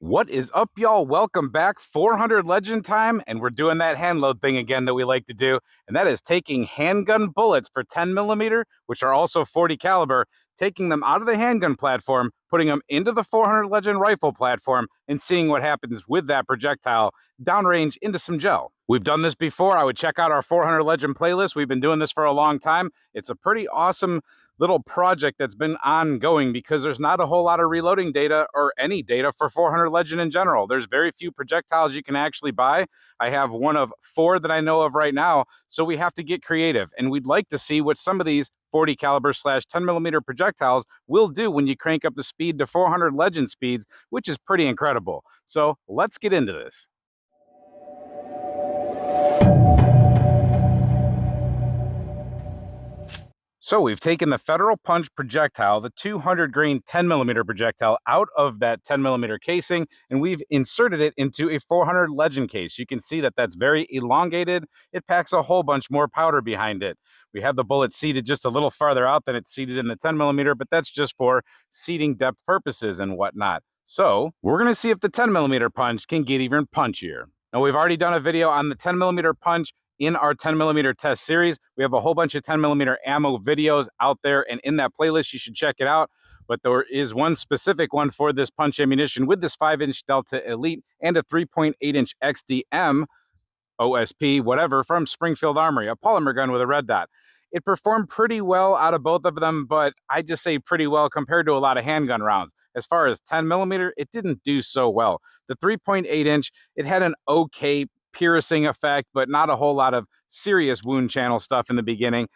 What is up, y'all? Welcome back. 400 Legend time, and we're doing that hand load thing again that we like to do, and that is taking handgun bullets for 10 millimeter, which are also 40 caliber, taking them out of the handgun platform, putting them into the 400 Legend rifle platform, and seeing what happens with that projectile downrange into some gel. We've done this before. I would check out our 400 Legend playlist. We've been doing this for a long time. It's a pretty awesome little project that's been ongoing because there's not a whole lot of reloading data or any data for 400 Legend in general. There's very few projectiles you can actually buy. I have one of 4 that I know of right now, so we have to get creative, and we'd like to see what some of these 40 caliber / 10 millimeter projectiles will do when you crank up the speed to 400 Legend speeds, which is pretty incredible. So let's get into this. So we've taken the Federal Punch projectile, the 200 grain 10 millimeter projectile, out of that 10 millimeter casing, and we've inserted it into a 400 Legend case. You can see that that's very elongated. It packs a whole bunch more powder behind it. We have the bullet seated just a little farther out than it's seated in the 10 millimeter, but that's just for seating depth purposes and whatnot. So we're going to see if the 10 millimeter punch can get even punchier. Now, we've already done a video on the 10 millimeter punch in our 10 millimeter test series. We have a whole bunch of 10 millimeter ammo videos out there, and in that playlist, you should check it out. But there is one specific one for this punch ammunition with this 5-inch Delta Elite and a 3.8-inch XDM OSP, whatever, from Springfield Armory, a polymer gun with a red dot. It performed pretty well out of both of them, but I just say pretty well compared to a lot of handgun rounds. As far as 10 millimeter, it didn't do so well. The 3.8-inch, it had an okay piercing effect, but not a whole lot of serious wound channel stuff in the beginning.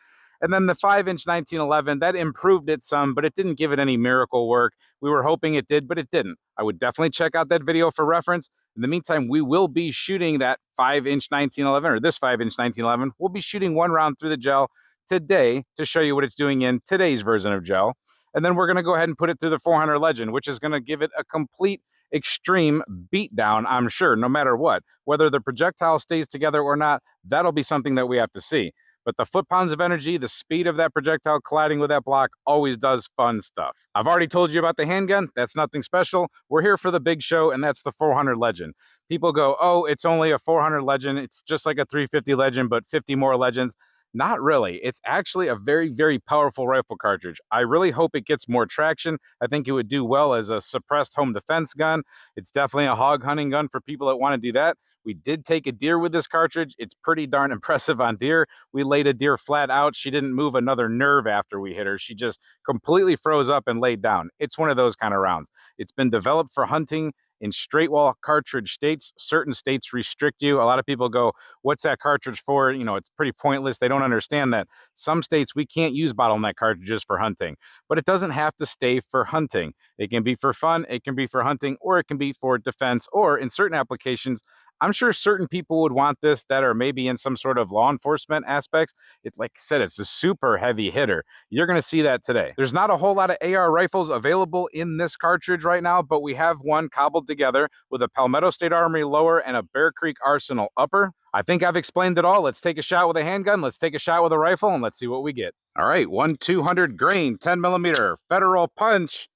And then the 5-inch 1911, that improved it some, but it didn't give it any miracle work. We were hoping it did, but it didn't. I would definitely check out that video for reference. In the meantime, we will be shooting that 5-inch 1911, or this 5-inch 1911. We'll be shooting one round through the gel today to show you what it's doing in today's version of gel. And then we're going to go ahead and put it through the 400 Legend, which is going to give it a complete extreme beatdown, I'm sure, no matter what. Whether the projectile stays together or not, that'll be something that we have to see. But the foot-pounds of energy, the speed of that projectile colliding with that block always does fun stuff. I've already told you about the handgun. That's nothing special. We're here for the big show, and that's the 400 Legend. People go, oh, it's only a 400 Legend. It's just like a 350 Legend, but 50 more Legends. Not really. It's actually a very, very powerful rifle cartridge. I really hope it gets more traction. I think it would do well as a suppressed home defense gun. It's definitely a hog hunting gun for people that want to do that. We did take a deer with this cartridge. It's pretty darn impressive on deer. We laid a deer flat out. She didn't move another nerve after we hit her. She just completely froze up and laid down. It's one of those kind of rounds. It's been developed for hunting in straight wall cartridge states. Certain states restrict you. A lot of people go, what's that cartridge for? You know, it's pretty pointless. They don't understand that some states we can't use bottleneck cartridges for hunting, but it doesn't have to stay for hunting. It can be for fun, it can be for hunting, or it can be for defense, or in certain applications, I'm sure certain people would want this that are maybe in some sort of law enforcement aspects. Like I said, it's a super heavy hitter. You're going to see that today. There's not a whole lot of AR rifles available in this cartridge right now, but we have one cobbled together with a Palmetto State Armory lower and a Bear Creek Arsenal upper. I think I've explained it all. Let's take a shot with a handgun. Let's take a shot with a rifle, and let's see what we get. All right, 200 grain 10 millimeter Federal Punch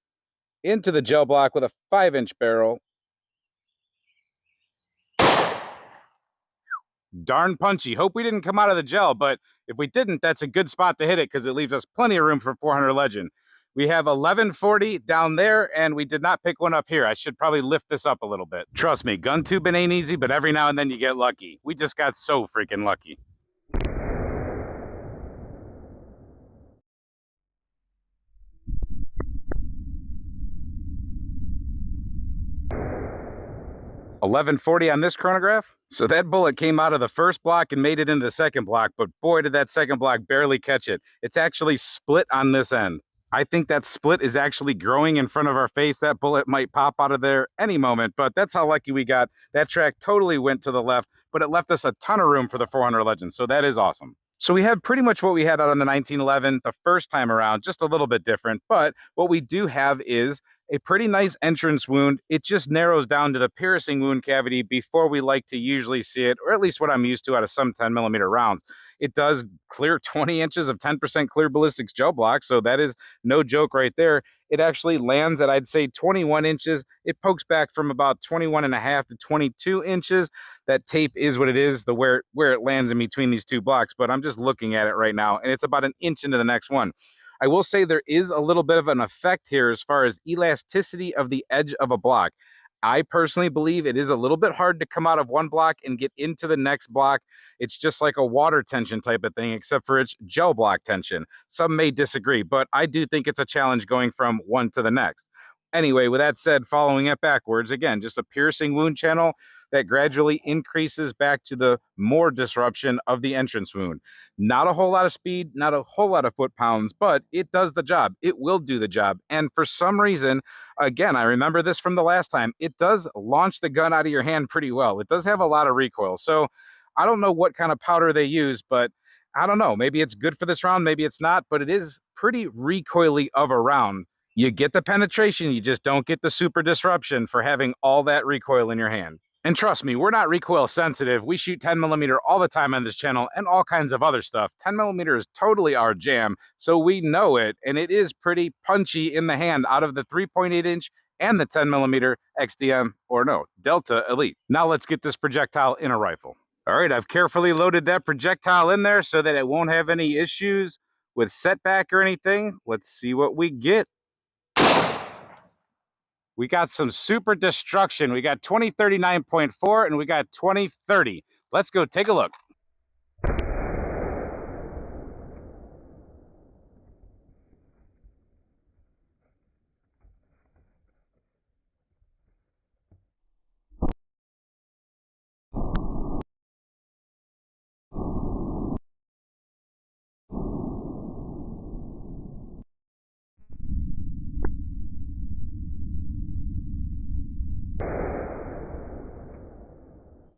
into the gel block with a 5-inch barrel. Darn punchy. Hope we didn't come out of the gel, but if we didn't, that's a good spot to hit it because it leaves us plenty of room for 400 Legend. We have 1140 down there, and we did not pick one up here. I should probably lift this up a little bit. Trust me, gun tubing ain't easy, but every now and then you get lucky. We just got so freaking lucky. $11.40 on this chronograph. So that bullet came out of the first block and made it into the second block, but boy, did that second block barely catch it. It's actually split on this end. I think that split is actually growing in front of our face. That bullet might pop out of there any moment, but that's how lucky we got. That track totally went to the left, but it left us a ton of room for the 400 Legend, so that is awesome. So we have pretty much what we had out on the 1911 the first time around, just a little bit different, but what we do have is a pretty nice entrance wound. It just narrows down to the piercing wound cavity before we like to usually see it, or at least what I'm used to out of some 10mm rounds. It does clear 20 inches of 10% clear ballistics gel block, so that is no joke right there. It actually lands at, I'd say, 21 inches. It pokes back from about 21.5 to 22 inches. That tape is what it is, the where it lands in between these two blocks, but I'm just looking at it right now, and it's about an inch into the next one. I will say there is a little bit of an effect here as far as elasticity of the edge of a block. I personally believe it is a little bit hard to come out of one block and get into the next block. It's just like a water tension type of thing, except for its gel block tension. Some may disagree, but I do think it's a challenge going from one to the next. Anyway, with that said, following it backwards, again, just a piercing wound channel that gradually increases back to the more disruption of the entrance wound. Not a whole lot of speed, not a whole lot of foot-pounds, but it does the job. It will do the job. And for some reason, again, I remember this from the last time, it does launch the gun out of your hand pretty well. It does have a lot of recoil. So I don't know what kind of powder they use, but I don't know. Maybe it's good for this round, maybe it's not, but it is pretty recoily of a round. You get the penetration, you just don't get the super disruption for having all that recoil in your hand. And trust me, we're not recoil sensitive. We shoot 10mm all the time on this channel and all kinds of other stuff. 10mm is totally our jam, so we know it, and it is pretty punchy in the hand out of the 3.8 inch and the 10mm XDM, or no, Delta Elite. Now let's get this projectile in a rifle. All right, I've carefully loaded that projectile in there so that it won't have any issues with setback or anything. Let's see what we get. We got some super destruction. We got 2039.4 and we got 2030. Let's go take a look.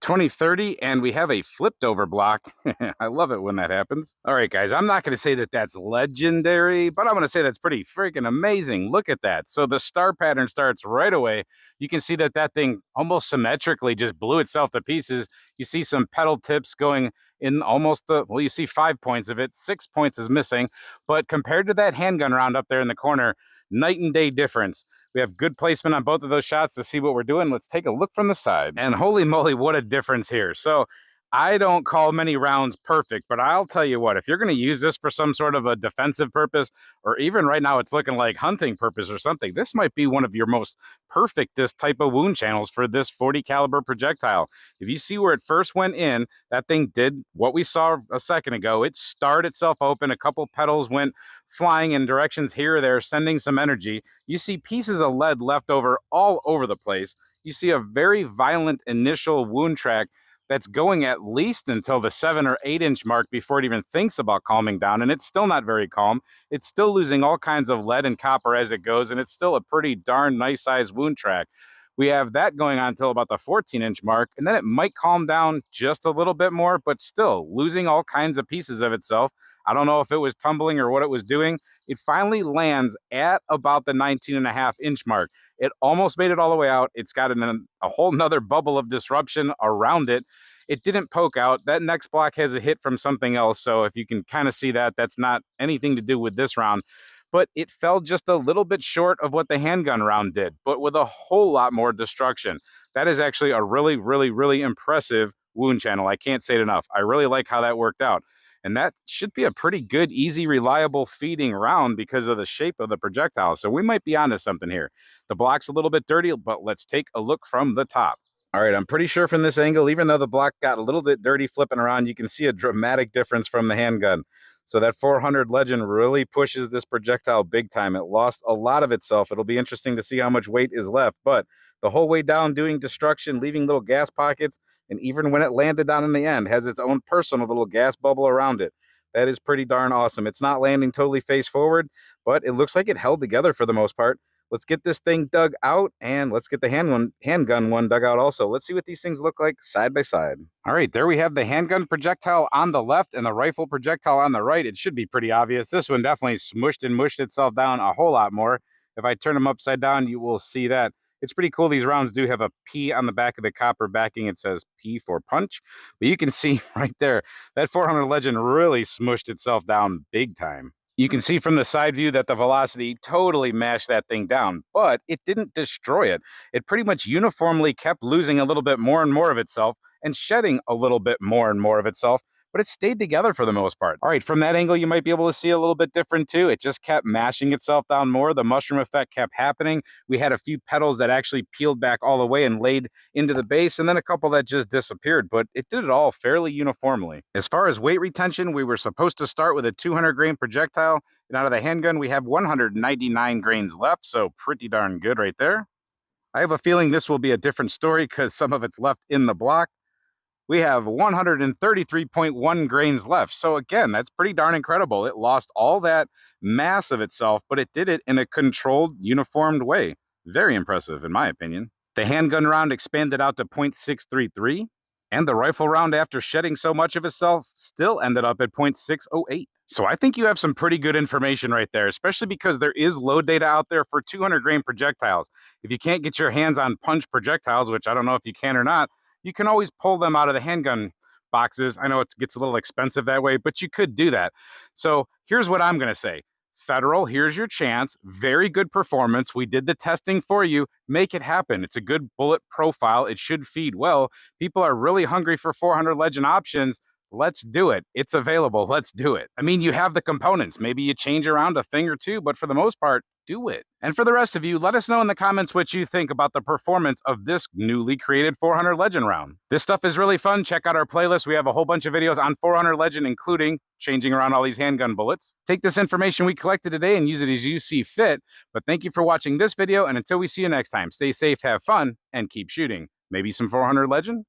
.2030, and we have a flipped over block. I love it when that happens. All right, guys, I'm not going to say that that's legendary, but I'm going to say that's pretty freaking amazing. Look at that. So the star pattern starts right away. You can see that that thing almost symmetrically just blew itself to pieces. You see some pedal tips going in almost the, well, you see 5 points of it. 6 points is missing, but compared to that handgun round up there in the corner, night and day difference. We have good placement on both of those shots to see what we're doing. Let's take a look from the side. And holy moly, what a difference here. So I don't call many rounds perfect, but I'll tell you what, if you're going to use this for some sort of a defensive purpose, or even right now it's looking like hunting purpose or something, this might be one of your most perfect this type of wound channels for this 40 caliber projectile. If you see where it first went in, that thing did what we saw a second ago. It starred itself open. A couple petals went flying in directions here or there, sending some energy. You see pieces of lead left over all over the place. You see a very violent initial wound track that's going at least until the 7 or 8 inch mark before it even thinks about calming down, and it's still not very calm. It's still losing all kinds of lead and copper as it goes, and it's still a pretty darn nice sized wound track. We have that going on until about the 14 inch mark, and then it might calm down just a little bit more, but still losing all kinds of pieces of itself. I don't know if it was tumbling or what it was doing. It finally lands at about the 19.5 inch mark. It almost made it all the way out. It's got a whole nother bubble of disruption around it. It didn't poke out. That next block has a hit from something else. So if you can kind of see that, that's not anything to do with this round. But it fell just a little bit short of what the handgun round did, but with a whole lot more destruction. That is actually a really, really, really impressive wound channel. I can't say it enough. I really like how that worked out. And that should be a pretty good, easy, reliable feeding round because of the shape of the projectile. So we might be onto something here. The block's a little bit dirty, but let's take a look from the top. All right, I'm pretty sure from this angle, even though the block got a little bit dirty flipping around, you can see a dramatic difference from the handgun. So that 400 Legend really pushes this projectile big time. It lost a lot of itself. It'll be interesting to see how much weight is left, but the whole way down doing destruction, leaving little gas pockets, and even when it landed down in the end, has its own personal little gas bubble around it. That is pretty darn awesome. It's not landing totally face forward, but it looks like it held together for the most part. Let's get this thing dug out, and let's get the handgun one dug out also. Let's see what these things look like side by side. All right, there we have the handgun projectile on the left and the rifle projectile on the right. It should be pretty obvious. This one definitely smushed and mushed itself down a whole lot more. If I turn them upside down, you will see that. It's pretty cool. These rounds do have a P on the back of the copper backing. It says P for punch. But you can see right there, that 400 Legend really smushed itself down big time. You can see from the side view that the velocity totally mashed that thing down, but it didn't destroy it. It pretty much uniformly kept losing a little bit more and more of itself and shedding a little bit more and more of itself, but it stayed together for the most part. All right, from that angle, you might be able to see a little bit different too. It just kept mashing itself down more. The mushroom effect kept happening. We had a few petals that actually peeled back all the way and laid into the base, and then a couple that just disappeared, but it did it all fairly uniformly. As far as weight retention, we were supposed to start with a 200 grain projectile, and out of the handgun, we have 199 grains left, so pretty darn good right there. I have a feeling this will be a different story because some of it's left in the block. We have 133.1 grains left. So again, that's pretty darn incredible. It lost all that mass of itself, but it did it in a controlled, uniformed way. Very impressive, in my opinion. The handgun round expanded out to .633, and the rifle round, after shedding so much of itself, still ended up at .608. So I think you have some pretty good information right there, especially because there is load data out there for 200 grain projectiles. If you can't get your hands on punch projectiles, which I don't know if you can or not, you can always pull them out of the handgun boxes. I know it gets a little expensive that way, but you could do that. So here's what I'm going to say. Federal, here's your chance. Very good performance. We did the testing for you. Make it happen. It's a good bullet profile. It should feed well. People are really hungry for 400 Legend options. Let's do it. It's available. Let's do it. I mean, you have the components. Maybe you change around a thing or two, but for the most part, do it. And for the rest of you, let us know in the comments what you think about the performance of this newly created 400 Legend round. This stuff is really fun. Check out our playlist. We have a whole bunch of videos on 400 Legend, including changing around all these handgun bullets. Take this information we collected today and use it as you see fit. But thank you for watching this video, and until we see you next time, stay safe, have fun, and keep shooting. Maybe some 400 Legend?